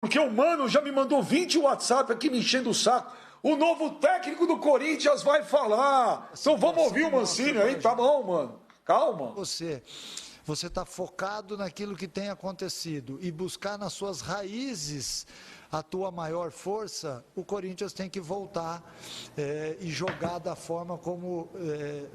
Porque o Mano já me mandou 20 WhatsApp aqui me enchendo o saco. O novo técnico do Corinthians vai falar. Então vamos ouvir o Mancini aí, tá bom, mano? Calma. Você está focado naquilo que tem acontecido e buscar nas suas raízes a tua maior força, o Corinthians tem que voltar e jogar da forma como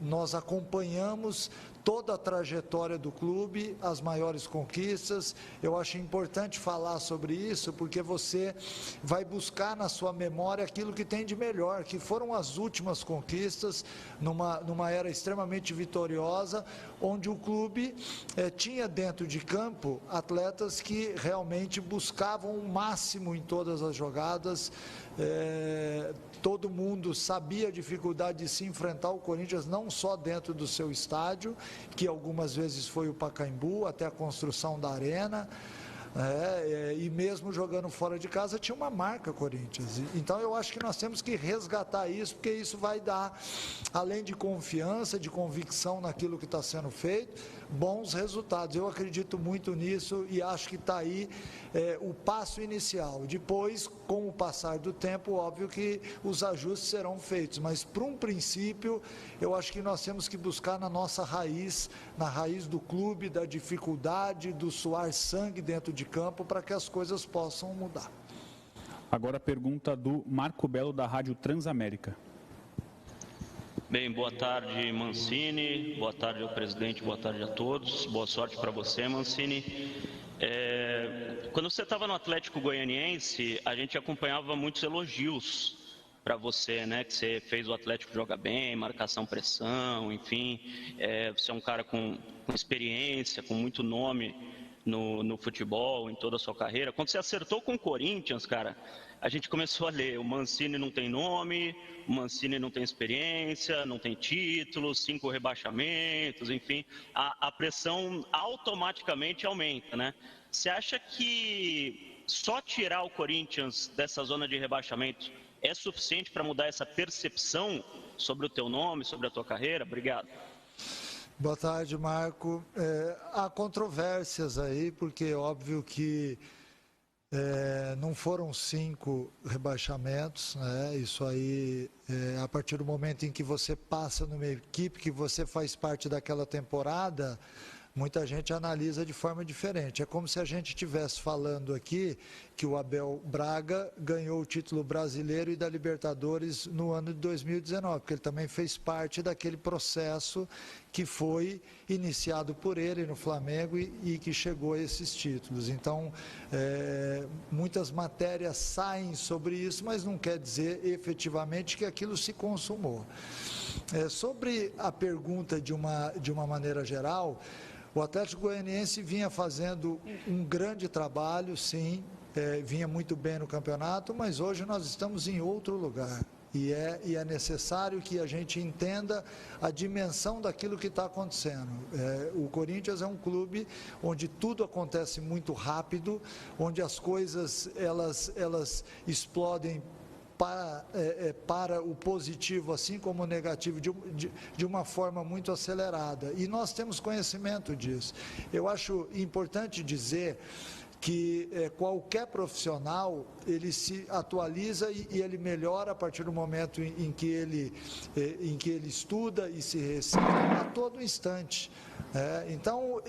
nós acompanhamos toda a trajetória do clube, as maiores conquistas. Eu acho importante falar sobre isso, porque você vai buscar na sua memória aquilo que tem de melhor, que foram as últimas conquistas, numa era extremamente vitoriosa, onde o clube tinha dentro de campo atletas que realmente buscavam o máximo em todas as jogadas. Todo mundo sabia a dificuldade de se enfrentar o Corinthians, não só dentro do seu estádio, que algumas vezes foi o Pacaembu, até a construção da arena, e mesmo jogando fora de casa tinha uma marca Corinthians. Então eu acho que nós temos que resgatar isso, porque isso vai dar, além de confiança, de convicção naquilo que está sendo feito, bons resultados. Eu acredito muito nisso e acho que está aí o passo inicial. Depois, com o passar do tempo, óbvio que os ajustes serão feitos, mas para um princípio, eu acho que nós temos que buscar na nossa raiz, na raiz do clube, da dificuldade, do suar sangue dentro de campo, para que as coisas possam mudar. Agora a pergunta do Marco Belo, da Rádio Transamérica. Bem, boa tarde, Mancini, boa tarde ao presidente, boa tarde a todos, boa sorte para você, Mancini. Quando você estava no Atlético Goianiense, a gente acompanhava muitos elogios para você, né? Que você fez o Atlético jogar bem, marcação, pressão, enfim. Você é um cara com experiência, com muito nome no futebol, em toda a sua carreira. Quando você acertou com o Corinthians, cara, a gente começou a ler, o Mancini não tem nome, o Mancini não tem experiência, não tem títulos, 5 rebaixamentos, enfim, a pressão automaticamente aumenta, né? Você acha que só tirar o Corinthians dessa zona de rebaixamento é suficiente para mudar essa percepção sobre o teu nome, sobre a tua carreira? Obrigado. Boa tarde, Marco. Há controvérsias aí, porque é óbvio que não foram 5 rebaixamentos, né? Isso aí, a partir do momento em que você passa numa equipe, que você faz parte daquela temporada, muita gente analisa de forma diferente. É como se a gente estivesse falando aqui que o Abel Braga ganhou o título brasileiro e da Libertadores no ano de 2019, porque ele também fez parte daquele processo que foi iniciado por ele no Flamengo e que chegou a esses títulos. Então, muitas matérias saem sobre isso, mas não quer dizer efetivamente que aquilo se consumou. Sobre a pergunta de uma maneira geral, o Atlético Goianiense vinha fazendo um grande trabalho, sim, vinha muito bem no campeonato, mas hoje nós estamos em outro lugar. E é necessário que a gente entenda a dimensão daquilo que está acontecendo. O Corinthians é um clube onde tudo acontece muito rápido, onde as coisas elas explodem para o positivo, assim como o negativo, de uma forma muito acelerada. E nós temos conhecimento disso. Eu acho importante dizer que qualquer profissional, ele se atualiza e ele melhora a partir do momento em que ele estuda e se recicla a todo instante. Então,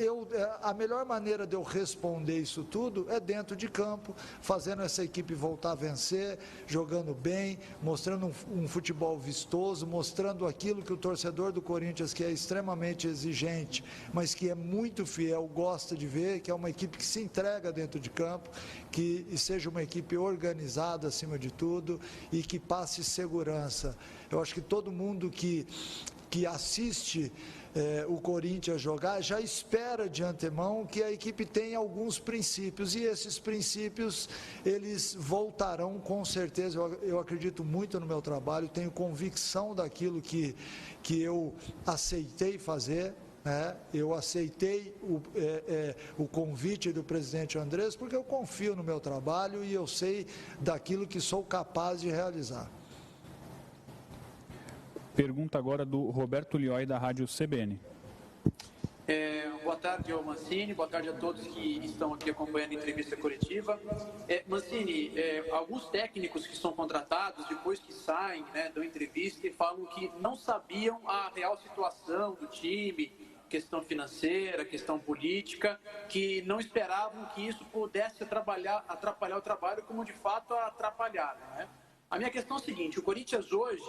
a melhor maneira de eu responder isso tudo é dentro de campo, fazendo essa equipe voltar a vencer, jogando bem, mostrando um futebol vistoso, mostrando aquilo que o torcedor do Corinthians, que é extremamente exigente, mas que é muito fiel, gosta de ver, que é uma equipe que se entrega dentro de campo, que seja uma equipe organizada acima de tudo e que passe segurança. Eu acho que todo mundo que assiste o Corinthians jogar, já espera de antemão que a equipe tenha alguns princípios, e esses princípios, eles voltarão com certeza. Eu acredito muito no meu trabalho, tenho convicção daquilo que eu aceitei fazer. Eu aceitei o convite do presidente Andrés, porque eu confio no meu trabalho e eu sei daquilo que sou capaz de realizar. Pergunta agora do Roberto Lioi, da Rádio CBN. Boa tarde ao Mancini, boa tarde a todos que estão aqui acompanhando a entrevista coletiva. Mancini, alguns técnicos que são contratados, depois que saem, né, dão entrevista e falam que não sabiam a real situação do time, questão financeira, questão política, que não esperavam que isso pudesse atrapalhar o trabalho como de fato atrapalharam, né? A minha questão é a seguinte: o Corinthians hoje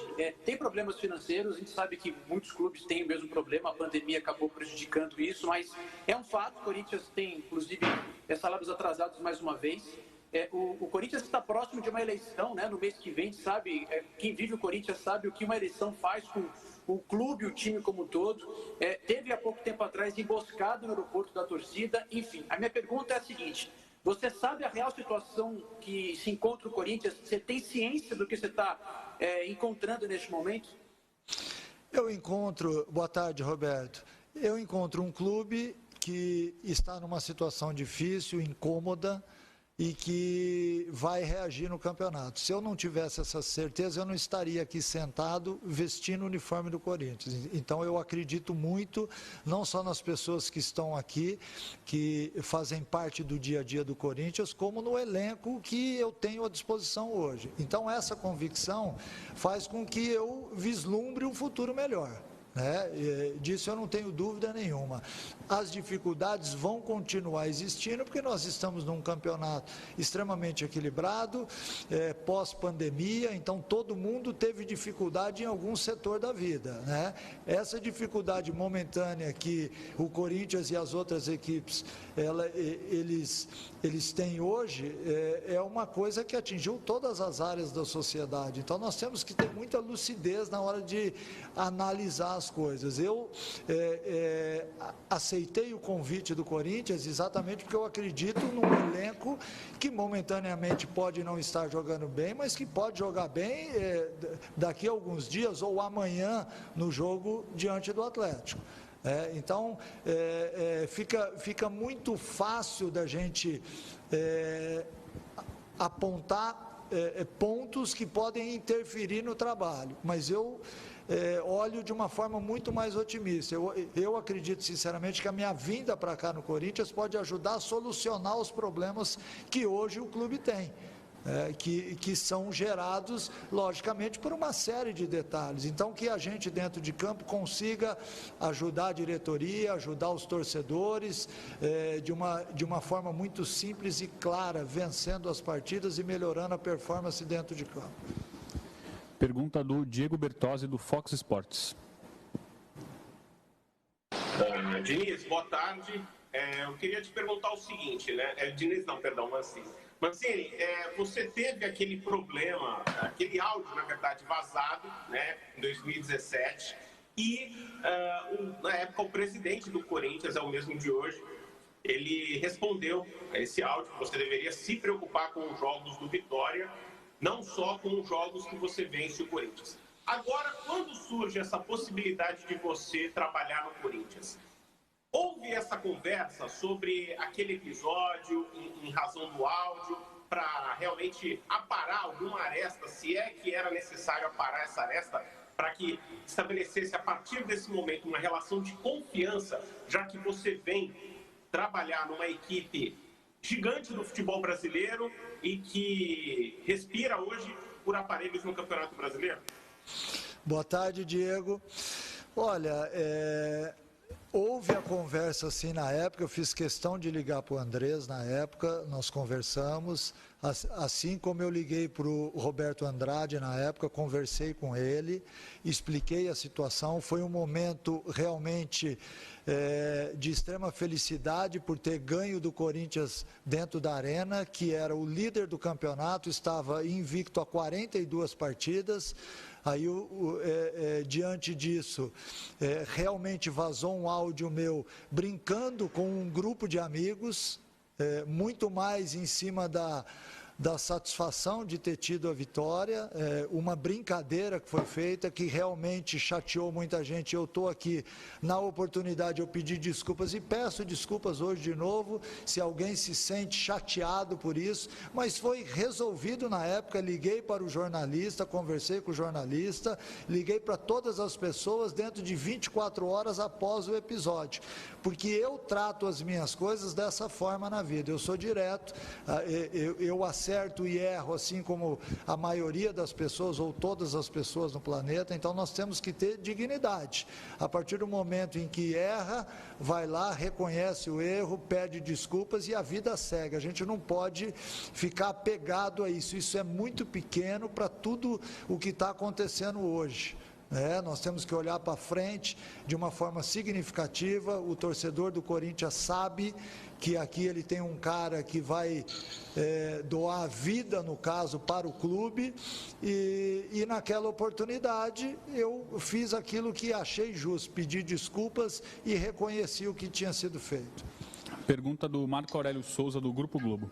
tem problemas financeiros, a gente sabe que muitos clubes têm o mesmo problema, a pandemia acabou prejudicando isso, mas é um fato, o Corinthians tem, inclusive, salários atrasados mais uma vez. O Corinthians está próximo de uma eleição, né, no mês que vem, sabe, quem vive o Corinthians sabe o que uma eleição faz com o clube, o time como um todo. Teve há pouco tempo atrás emboscado no aeroporto da torcida, enfim. A minha pergunta é a seguinte: você sabe a real situação que se encontra o Corinthians? Você tem ciência do que você está encontrando neste momento? Boa tarde, Roberto. Eu encontro um clube que está numa situação difícil, incômoda, e que vai reagir no campeonato. Se eu não tivesse essa certeza, eu não estaria aqui sentado vestindo o uniforme do Corinthians. Então eu acredito muito, não só nas pessoas que estão aqui, que fazem parte do dia a dia do Corinthians, como no elenco que eu tenho à disposição hoje. Então essa convicção faz com que eu vislumbre um futuro melhor. Disso eu não tenho dúvida nenhuma. As dificuldades vão continuar existindo, porque nós estamos num campeonato extremamente equilibrado, pós-pandemia, então todo mundo teve dificuldade em algum setor da vida, né? Essa dificuldade momentânea que o Corinthians e as outras equipes eles têm hoje é uma coisa que atingiu todas as áreas da sociedade. Então nós temos que ter muita lucidez na hora de analisar as coisas. Eu aceitei o convite do Corinthians exatamente porque eu acredito num elenco que momentaneamente pode não estar jogando bem, mas que pode jogar bem daqui a alguns dias ou amanhã no jogo diante do Atlético. Então, fica muito fácil da gente apontar pontos que podem interferir no trabalho, mas eu olho de uma forma muito mais otimista. Eu acredito sinceramente que a minha vinda para cá no Corinthians pode ajudar a solucionar os problemas que hoje o clube tem. Que são gerados, logicamente, por uma série de detalhes. Então, que a gente dentro de campo consiga ajudar a diretoria, ajudar os torcedores, de uma forma muito simples e clara, vencendo as partidas e melhorando a performance dentro de campo. Pergunta do Diego Bertozzi, do Fox Sports. Diniz, boa tarde. Eu queria te perguntar o seguinte, né? Mancini. Mancini, você teve aquele problema, aquele áudio, na verdade, vazado, né, em 2017, e na época o presidente do Corinthians, é o mesmo de hoje, ele respondeu a esse áudio que você deveria se preocupar com os jogos do Vitória, não só com os jogos que você vence o Corinthians. Agora, quando surge essa possibilidade de você trabalhar no Corinthians, houve essa conversa sobre aquele episódio em razão do áudio para realmente aparar alguma aresta, se é que era necessário aparar essa aresta, para que estabelecesse a partir desse momento uma relação de confiança, já que você vem trabalhar numa equipe gigante do futebol brasileiro e que respira hoje por aparelhos no Campeonato Brasileiro? Boa tarde, Diego. Olha, houve a conversa assim na época, eu fiz questão de ligar para o Andrés na época, nós conversamos, assim como eu liguei para o Roberto Andrade na época, conversei com ele, expliquei a situação, foi um momento realmente de extrema felicidade por ter ganho do Corinthians dentro da Arena, que era o líder do campeonato, estava invicto a 42 partidas. Aí, diante disso, realmente vazou um áudio meu brincando com um grupo de amigos, muito mais em cima da satisfação de ter tido a vitória, uma brincadeira que foi feita, que realmente chateou muita gente. Eu estou aqui na oportunidade, eu pedi desculpas e peço desculpas hoje de novo, se alguém se sente chateado por isso, mas foi resolvido na época. Liguei para o jornalista, conversei com o jornalista, liguei para todas as pessoas dentro de 24 horas após o episódio, porque eu trato as minhas coisas dessa forma na vida, eu sou direto, eu acerto e erro, assim como a maioria das pessoas ou todas as pessoas no planeta. Então nós temos que ter dignidade. A partir do momento em que erra, vai lá, reconhece o erro, pede desculpas e a vida segue. A gente não pode ficar apegado a isso, isso é muito pequeno para tudo o que está acontecendo hoje. Nós temos que olhar para frente de uma forma significativa. O torcedor do Corinthians sabe que aqui ele tem um cara que vai doar a vida, no caso, para o clube, e naquela oportunidade eu fiz aquilo que achei justo, pedi desculpas e reconheci o que tinha sido feito. Pergunta do Marco Aurélio Souza, do Grupo Globo.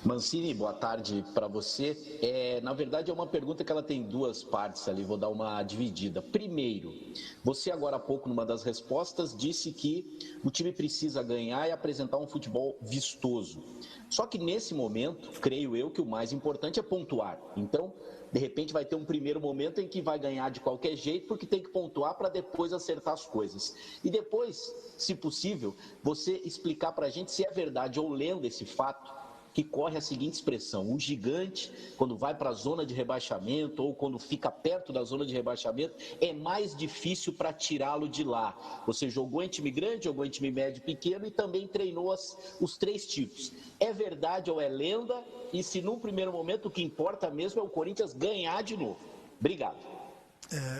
Mancini, boa tarde para você. Na verdade, é uma pergunta que ela tem duas partes ali, vou dar uma dividida. Primeiro, você agora há pouco, numa das respostas, disse que o time precisa ganhar e apresentar um futebol vistoso. Só que nesse momento, creio eu que o mais importante é pontuar. Então, de repente vai ter um primeiro momento em que vai ganhar de qualquer jeito, porque tem que pontuar para depois acertar as coisas. E depois, se possível, você explicar para a gente se é verdade ou lenda esse fato, que corre a seguinte expressão: o gigante, quando vai para a zona de rebaixamento ou quando fica perto da zona de rebaixamento, é mais difícil para tirá-lo de lá. Você jogou em time grande, jogou em time médio e pequeno e também treinou os três tipos. É verdade ou é lenda? E se num primeiro momento o que importa mesmo é o Corinthians ganhar de novo? Obrigado.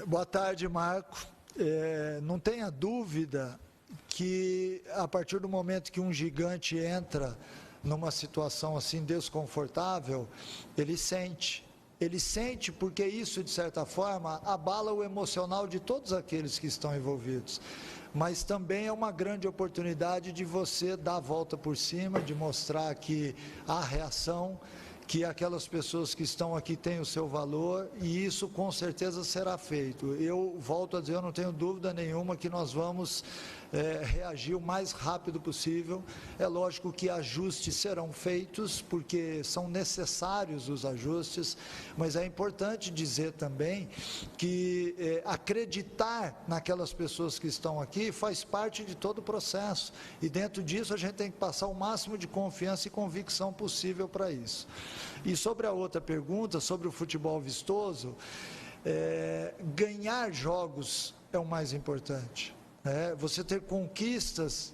Boa tarde, Marco. Não tenha dúvida que a partir do momento que um gigante entra numa situação assim desconfortável, ele sente porque isso, de certa forma, abala o emocional de todos aqueles que estão envolvidos. Mas também é uma grande oportunidade de você dar a volta por cima, de mostrar que há reação, que aquelas pessoas que estão aqui têm o seu valor, e isso com certeza será feito. Eu volto a dizer, eu não tenho dúvida nenhuma que nós vamos reagir o mais rápido possível. É lógico que ajustes serão feitos, porque são necessários os ajustes, mas é importante dizer também que acreditar naquelas pessoas que estão aqui faz parte de todo o processo, e dentro disso a gente tem que passar o máximo de confiança e convicção possível para isso. E sobre a outra pergunta, sobre o futebol vistoso, ganhar jogos é o mais importante. Você ter conquistas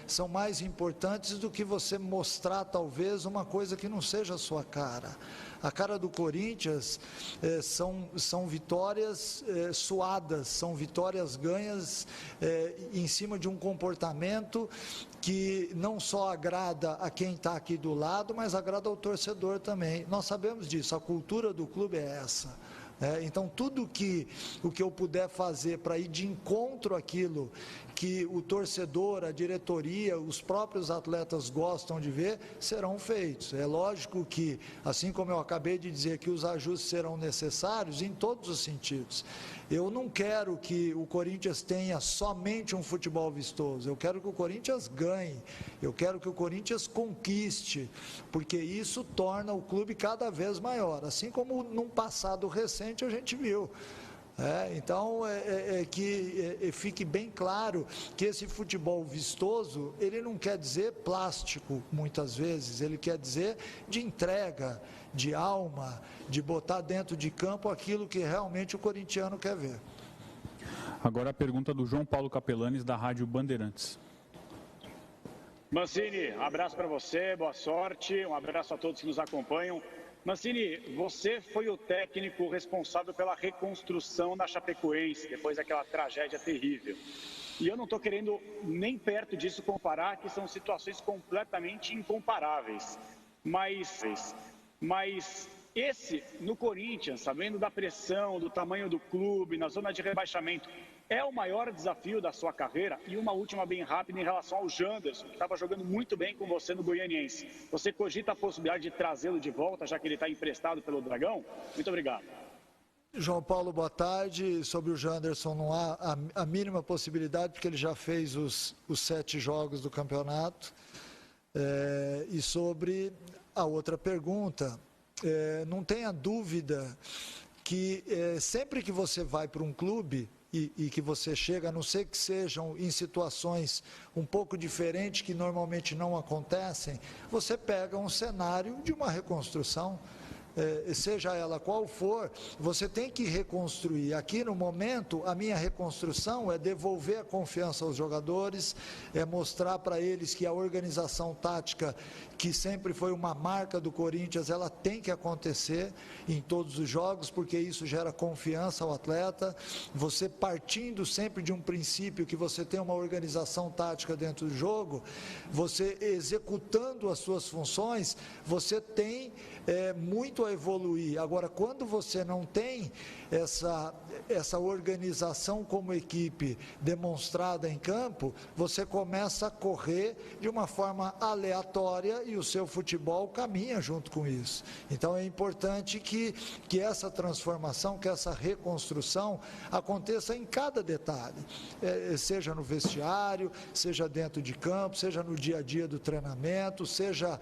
são mais importantes do que você mostrar talvez uma coisa que não seja a sua cara. A cara do Corinthians são vitórias suadas, são vitórias ganhas em cima de um comportamento que não só agrada a quem está aqui do lado, mas agrada ao torcedor também. Nós sabemos disso, a cultura do clube é essa. Então, tudo o que eu puder fazer para ir de encontro àquilo que o torcedor, a diretoria, os próprios atletas gostam de ver, serão feitos. É lógico que, assim como eu acabei de dizer, que os ajustes serão necessários em todos os sentidos. Eu não quero que o Corinthians tenha somente um futebol vistoso, eu quero que o Corinthians ganhe, eu quero que o Corinthians conquiste, porque isso torna o clube cada vez maior, assim como num passado recente a gente viu. Então, que fique bem claro que esse futebol vistoso, ele não quer dizer plástico, muitas vezes, ele quer dizer de entrega, de alma, de botar dentro de campo aquilo que realmente o corintiano quer ver. Agora a pergunta do João Paulo Capelanes, da Rádio Bandeirantes. Mancini, abraço para você, boa sorte, um abraço a todos que nos acompanham. Mancini, você foi o técnico responsável pela reconstrução da Chapecoense, depois daquela tragédia terrível. E eu não estou querendo nem perto disso comparar, que são situações completamente incomparáveis. Mas esse, no Corinthians, sabendo da pressão, do tamanho do clube, na zona de rebaixamento, é o maior desafio da sua carreira? E uma última bem rápida em relação ao Janderson, que estava jogando muito bem com você no Goianiense. Você cogita a possibilidade de trazê-lo de volta, já que ele está emprestado pelo Dragão? Muito obrigado. João Paulo, boa tarde. Sobre o Janderson, não há a mínima possibilidade, porque ele já fez os 7 jogos do campeonato. E sobre a outra pergunta, não tenha dúvida que sempre que você vai para um clube e que você chega, a não ser que sejam em situações um pouco diferentes, que normalmente não acontecem, você pega um cenário de uma reconstrução. Seja ela qual for, você tem que reconstruir. Aqui no momento, a minha reconstrução é devolver a confiança aos jogadores, é mostrar para eles que a organização tática, que sempre foi uma marca do Corinthians, ela tem que acontecer em todos os jogos, porque isso gera confiança ao atleta. Você partindo sempre de um princípio que você tem uma organização tática dentro do jogo, você executando as suas funções, você tem muito a evoluir. Agora, quando você não tem essa organização como equipe demonstrada em campo, você começa a correr de uma forma aleatória e o seu futebol caminha junto com isso. Então é importante que essa transformação, que essa reconstrução aconteça em cada detalhe, seja no vestiário, seja dentro de campo, seja no dia a dia do treinamento, seja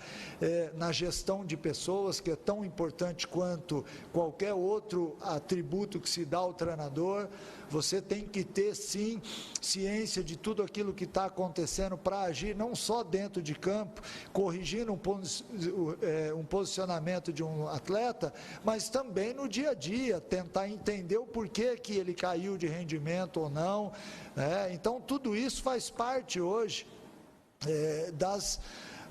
na gestão de pessoas, que é tão importante quanto qualquer outro atributo que se dá ao treinador. Você tem que ter, sim, ciência de tudo aquilo que está acontecendo para agir, não só dentro de campo, corrigindo um posicionamento de um atleta, mas também no dia a dia, tentar entender o porquê que ele caiu de rendimento ou não. Então, tudo isso faz parte hoje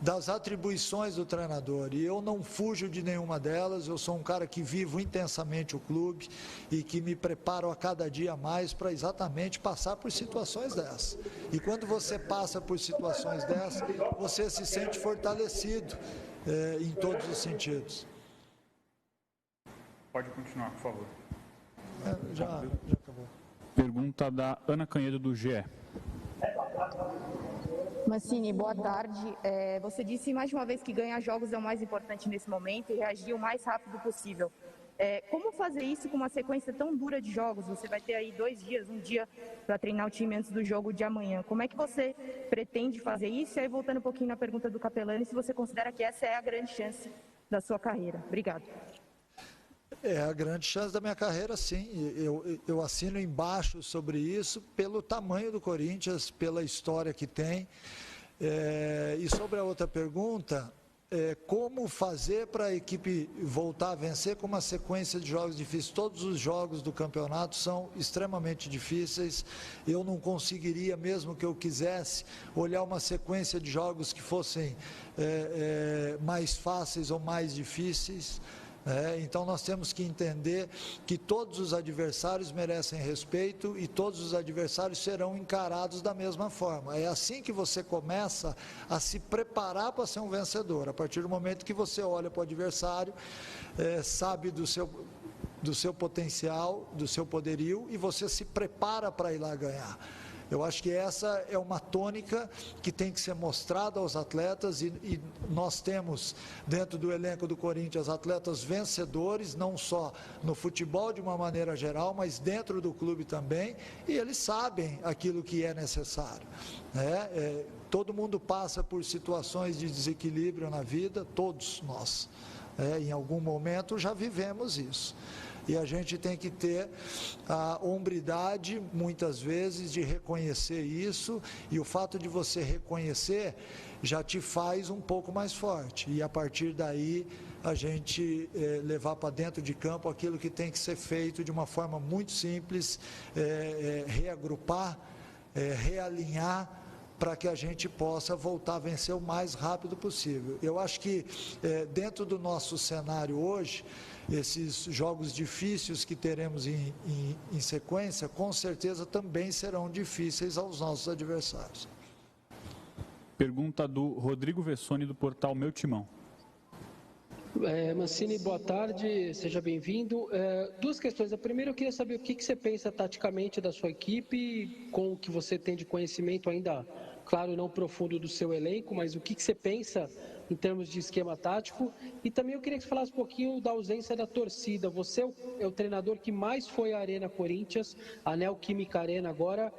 das atribuições do treinador, e eu não fujo de nenhuma delas. Eu sou um cara que vivo intensamente o clube e que me preparo a cada dia mais para exatamente passar por situações dessas. E quando você passa por situações dessas, você se sente fortalecido em todos os sentidos. Pode continuar, por favor. Já acabou. Pergunta da Ana Canhedo, do GE. Mancini, boa tarde. Você disse mais de uma vez que ganhar jogos é o mais importante nesse momento e reagir o mais rápido possível. Como fazer isso com uma sequência tão dura de jogos? Você vai ter aí 2 dias, um dia para treinar o time antes do jogo de amanhã. Como é que você pretende fazer isso? E aí, voltando um pouquinho na pergunta do Capelani, se você considera que essa é a grande chance da sua carreira. Obrigado. É a grande chance da minha carreira, sim. Eu assino embaixo sobre isso, pelo tamanho do Corinthians, pela história que tem. E sobre a outra pergunta, como fazer para a equipe voltar a vencer com uma sequência de jogos difíceis? Todos os jogos do campeonato são extremamente difíceis. Eu não conseguiria, mesmo que eu quisesse, olhar uma sequência de jogos que fossem mais fáceis ou mais difíceis. Então nós temos que entender que todos os adversários merecem respeito e todos os adversários serão encarados da mesma forma. É assim que você começa a se preparar para ser um vencedor. A partir do momento que você olha para o adversário, sabe do seu potencial, do seu poderio, e você se prepara para ir lá ganhar. Eu acho que essa é uma tônica que tem que ser mostrada aos atletas, e nós temos dentro do elenco do Corinthians atletas vencedores, não só no futebol de uma maneira geral, mas dentro do clube também, e eles sabem aquilo que é necessário. Todo mundo passa por situações de desequilíbrio na vida, todos nós. Em algum momento já vivemos isso. E a gente tem que ter a hombridade, muitas vezes, de reconhecer isso, e o fato de você reconhecer já te faz um pouco mais forte. E a partir daí, a gente levar para dentro de campo aquilo que tem que ser feito de uma forma muito simples, reagrupar, realinhar, para que a gente possa voltar a vencer o mais rápido possível. Eu acho que dentro do nosso cenário hoje, esses jogos difíceis que teremos em sequência, com certeza também serão difíceis aos nossos adversários. Pergunta do Rodrigo Vessoni, do portal Meu Timão. Mancini, boa tarde, seja bem-vindo. Duas questões. A primeira, eu queria saber o que você pensa taticamente da sua equipe, com o que você tem de conhecimento ainda, claro, não profundo do seu elenco, mas o que você pensa em termos de esquema tático. E também eu queria que você falasse um pouquinho da ausência da torcida. Você é o treinador que mais foi à Arena Corinthians, a Neoquímica Arena agora,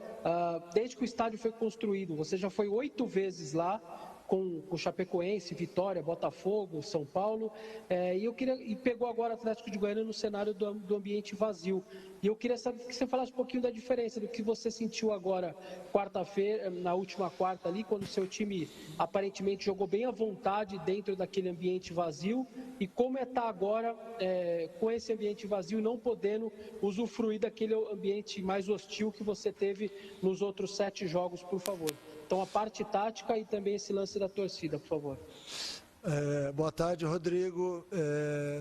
desde que o estádio foi construído. Você já foi 8 vezes lá, com o Chapecoense, Vitória, Botafogo, São Paulo, e pegou agora o Atlético de Goiânia no cenário do ambiente vazio. E eu queria saber que você falasse um pouquinho da diferença, do que você sentiu agora quarta-feira, na última quarta ali, quando o seu time aparentemente jogou bem à vontade dentro daquele ambiente vazio, e como estar agora com esse ambiente vazio e não podendo usufruir daquele ambiente mais hostil que você teve nos outros 7 jogos, por favor. Então, a parte tática e também esse lance da torcida, por favor. Boa tarde, Rodrigo.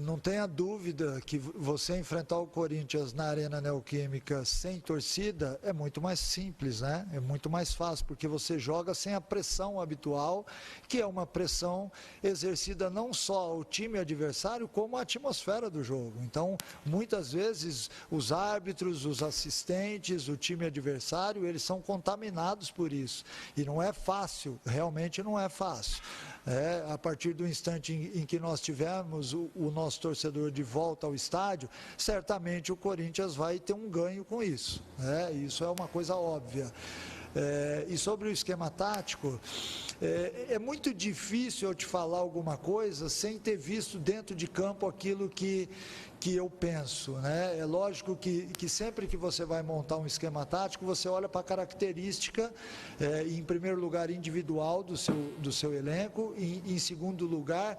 Não tenha dúvida que você enfrentar o Corinthians na Arena Neoquímica sem torcida é muito mais simples, né? É muito mais fácil, porque você joga sem a pressão habitual, que é uma pressão exercida não só ao time adversário, como a atmosfera do jogo. Então, muitas vezes, os árbitros, os assistentes, o time adversário, eles são contaminados por isso. E não é fácil, realmente não é fácil. A partir do instante em que nós tivermos o nosso torcedor de volta ao estádio, certamente o Corinthians vai ter um ganho com isso. Isso é uma coisa óbvia. E sobre o esquema tático, é muito difícil eu te falar alguma coisa sem ter visto dentro de campo aquilo que eu penso, né? É lógico que sempre que você vai montar um esquema tático, você olha para a característica, em primeiro lugar, individual do seu elenco, e em segundo lugar,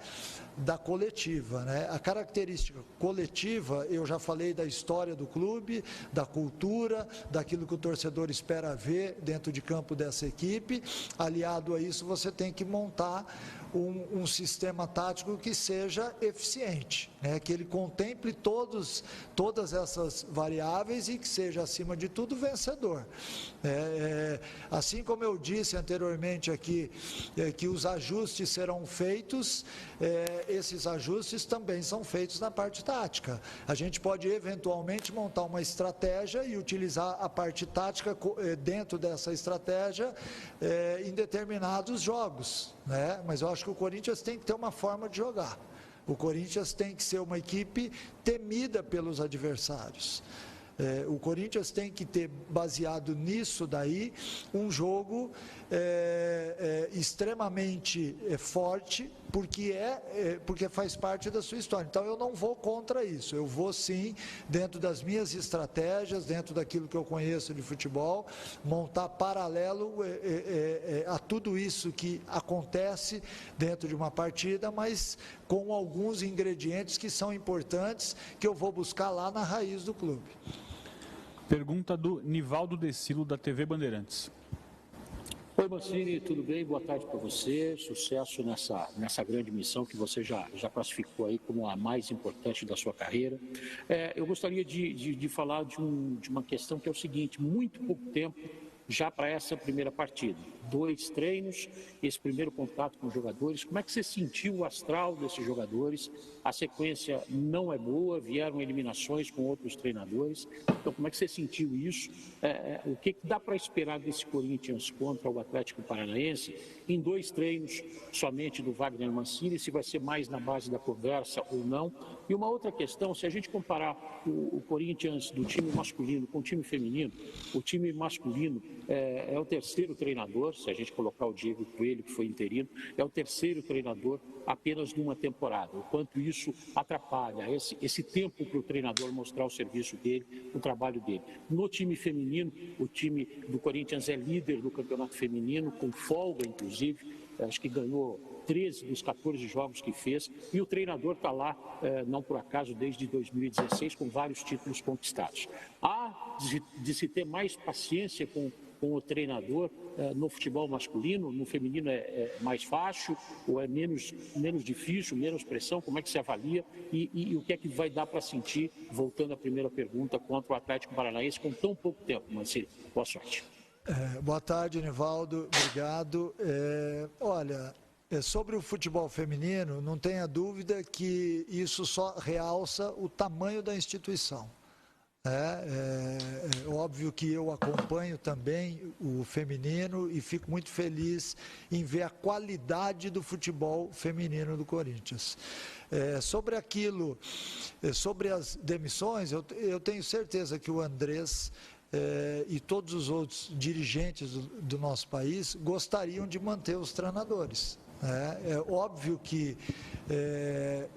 da coletiva, né? A característica coletiva, eu já falei da história do clube, da cultura, daquilo que o torcedor espera ver dentro de campo dessa equipe. Aliado a isso, você tem que montar um sistema tático que seja eficiente, né? Que ele contemple todas essas variáveis e que seja, acima de tudo, vencedor. Assim como eu disse anteriormente aqui, que os ajustes serão feitos, esses ajustes também são feitos na parte tática. A gente pode eventualmente montar uma estratégia e utilizar a parte tática dentro dessa estratégia em determinados jogos, né? Mas eu acho que o Corinthians tem que ter uma forma de jogar. O Corinthians tem que ser uma equipe temida pelos adversários. O Corinthians tem que ter, baseado nisso daí, um jogo extremamente forte, porque faz parte da sua história. Então, eu não vou contra isso. Eu vou, sim, dentro das minhas estratégias, dentro daquilo que eu conheço de futebol, montar paralelo a tudo isso que acontece dentro de uma partida, mas com alguns ingredientes que são importantes, que eu vou buscar lá na raiz do clube. Pergunta do Nivaldo Decilo, da TV Bandeirantes. Oi, Mancini, tudo bem? Boa tarde para você. Sucesso nessa grande missão que você já classificou aí como a mais importante da sua carreira. Eu gostaria de falar de uma questão que é o seguinte: muito pouco tempo já para essa primeira partida. 2 treinos, esse primeiro contato com os jogadores. Como é que você sentiu o astral desses jogadores? A sequência não é boa, vieram eliminações com outros treinadores. Então, como é que você sentiu isso? O que dá para esperar desse Corinthians contra o Atlético Paranaense em 2 treinos somente do Wagner Mancini, se vai ser mais na base da conversa ou não? E uma outra questão, se a gente comparar o Corinthians do time masculino com o time feminino, o time masculino é o terceiro treinador, se a gente colocar o Diego Coelho, que foi interino, é o terceiro treinador apenas numa temporada. O quanto isso atrapalha esse tempo para o treinador mostrar o serviço dele, o trabalho dele. No time feminino, o time do Corinthians é líder do campeonato feminino, com folga, inclusive, acho que ganhou 13 dos 14 jogos que fez, e o treinador está lá, não por acaso, desde 2016, com vários títulos conquistados. Há de se ter mais paciência com o treinador no futebol masculino, no feminino é mais fácil, ou é menos difícil, menos pressão? Como é que se avalia e o que é que vai dar para sentir, voltando à primeira pergunta, contra o Atlético Paranaense com tão pouco tempo, Mancini? Boa sorte. Boa tarde, Nivaldo, obrigado. Olha, Sobre o futebol feminino, não tenha dúvida que isso só realça o tamanho da instituição. É óbvio que eu acompanho também o feminino e fico muito feliz em ver a qualidade do futebol feminino do Corinthians. Sobre as demissões, eu tenho certeza que o Andrés e todos os outros dirigentes do nosso país gostariam de manter os treinadores. É óbvio que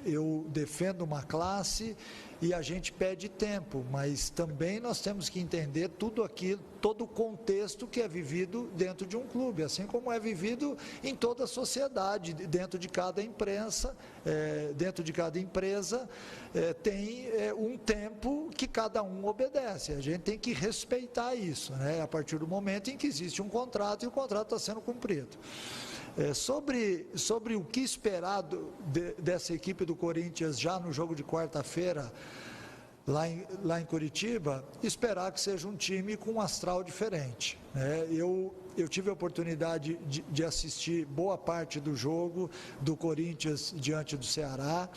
eu defendo uma classe e a gente pede tempo, mas também nós temos que entender tudo aquilo, todo o contexto que é vivido dentro de um clube, assim como é vivido em toda a sociedade, dentro de cada empresa, tem um tempo que cada um obedece. A gente tem que respeitar isso, né? A partir do momento em que existe um contrato e o contrato está sendo cumprido. Sobre o que esperar dessa equipe do Corinthians já no jogo de quarta-feira, lá em Curitiba, esperar que seja um time com um astral diferente. Eu tive a oportunidade de assistir boa parte do jogo do Corinthians diante do Ceará.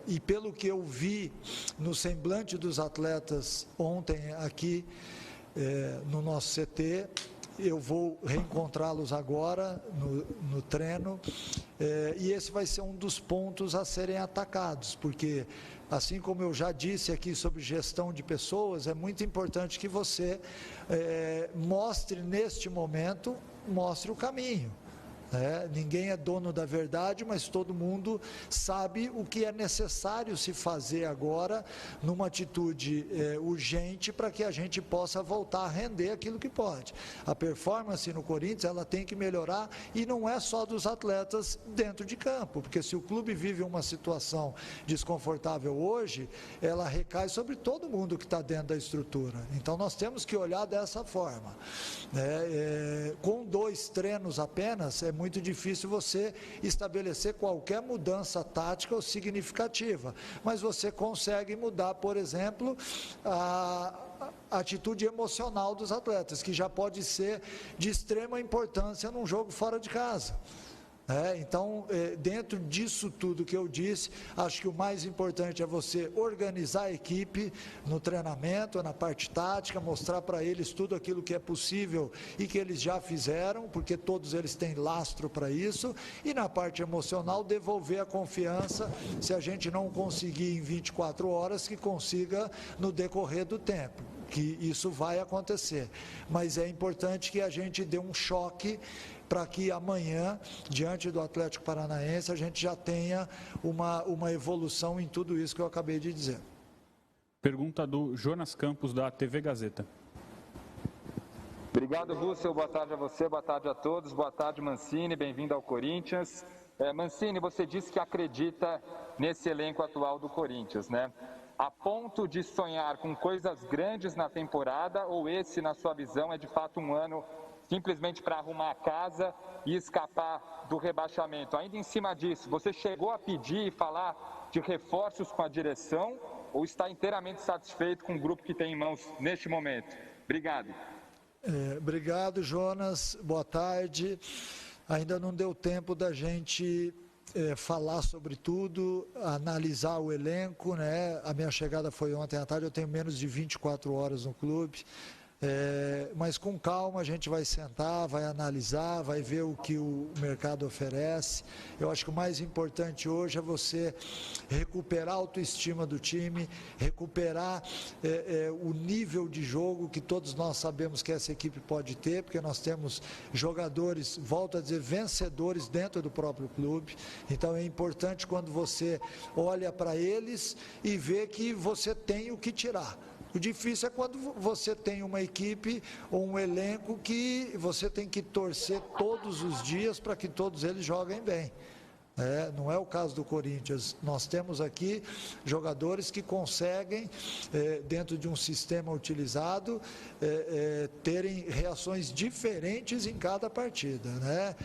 E pelo que eu vi no semblante dos atletas ontem aqui no nosso CT, eu vou reencontrá-los agora no treino, e esse vai ser um dos pontos a serem atacados, porque, assim como eu já disse aqui sobre gestão de pessoas, é muito importante que você mostre neste momento, mostre o caminho. Ninguém é dono da verdade, mas todo mundo sabe o que é necessário se fazer agora numa atitude urgente para que a gente possa voltar a render aquilo que pode. A performance no Corinthians, ela tem que melhorar, e não é só dos atletas dentro de campo, porque se o clube vive uma situação desconfortável hoje, ela recai sobre todo mundo que está dentro da estrutura. Então nós temos que olhar dessa forma. Com 2 treinos apenas, é muito difícil você estabelecer qualquer mudança tática ou significativa, mas você consegue mudar, por exemplo, a atitude emocional dos atletas, que já pode ser de extrema importância num jogo fora de casa. Então, dentro disso tudo que eu disse, acho que o mais importante é você organizar a equipe no treinamento, na parte tática, mostrar para eles tudo aquilo que é possível e que eles já fizeram, porque todos eles têm lastro para isso, e na parte emocional devolver a confiança, se a gente não conseguir em 24 horas, que consiga no decorrer do tempo, que isso vai acontecer, mas é importante que a gente dê um choque para que amanhã, diante do Atlético Paranaense, a gente já tenha uma evolução em tudo isso que eu acabei de dizer. Pergunta do Jonas Campos, da TV Gazeta. Obrigado, Russell. Boa tarde a você, boa tarde a todos. Boa tarde, Mancini. Bem-vindo ao Corinthians. Mancini, você disse que acredita nesse elenco atual do Corinthians, né? A ponto de sonhar com coisas grandes na temporada, ou esse, na sua visão, é de fato um ano simplesmente para arrumar a casa e escapar do rebaixamento? Ainda em cima disso, você chegou a pedir e falar de reforços com a direção, ou está inteiramente satisfeito com o grupo que tem em mãos neste momento? Obrigado. Obrigado, Jonas. Boa tarde. Ainda não deu tempo da gente falar sobre tudo, analisar o elenco, né? A minha chegada foi ontem à tarde, eu tenho menos de 24 horas no clube. Mas com calma a gente vai sentar, vai analisar, vai ver o que o mercado oferece. Eu acho que o mais importante hoje é você recuperar a autoestima do time, recuperar o nível de jogo que todos nós sabemos que essa equipe pode ter, porque nós temos jogadores, volto a dizer, vencedores dentro do próprio clube. Então é importante quando você olha para eles e vê que você tem o que tirar. O difícil é quando você tem uma equipe ou um elenco que você tem que torcer todos os dias para que todos eles joguem bem. Não é o caso do Corinthians. Nós temos aqui jogadores que conseguem, dentro de um sistema utilizado, terem reações diferentes em cada partida, né?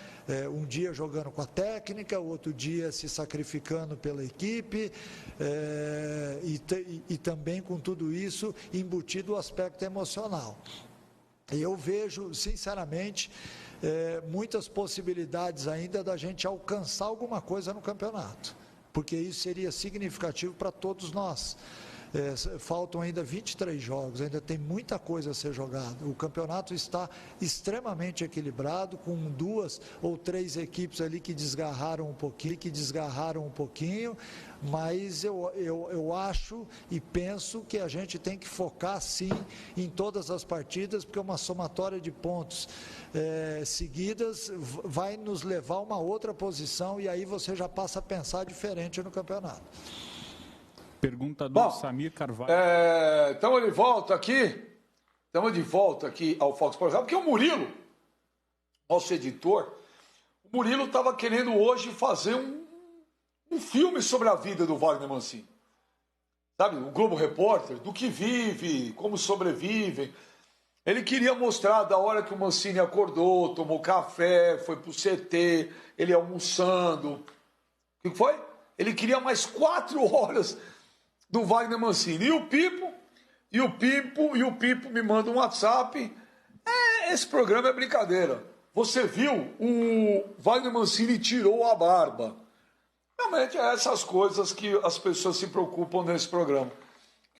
Um dia jogando com a técnica, o outro dia se sacrificando pela equipe, e também com tudo isso embutido o aspecto emocional. Eu vejo, sinceramente, muitas possibilidades ainda da gente alcançar alguma coisa no campeonato, porque isso seria significativo para todos nós. Faltam ainda 23 jogos, ainda tem muita coisa a ser jogada. O campeonato está extremamente equilibrado, com 2 ou 3 equipes ali que desgarraram um pouquinho, mas eu acho e penso que a gente tem que focar sim em todas as partidas, porque uma somatória de pontos seguidas vai nos levar a uma outra posição, e aí você já passa a pensar diferente no campeonato. Pergunta do Samir Carvalho. Estamos de volta aqui ao Fox Sports, porque o Murilo, nosso editor, o Murilo estava querendo hoje fazer um filme sobre a vida do Wagner Mancini. Sabe, o Globo Repórter, do que vive, como sobrevivem. Ele queria mostrar da hora que o Mancini acordou, tomou café, foi pro CT, ele almoçando. O que foi? Ele queria mais 4 horas do Wagner Mancini. E o Pipo me manda um WhatsApp. Esse programa é brincadeira. Você viu? O Wagner Mancini tirou a barba. Realmente é essas coisas que as pessoas se preocupam nesse programa.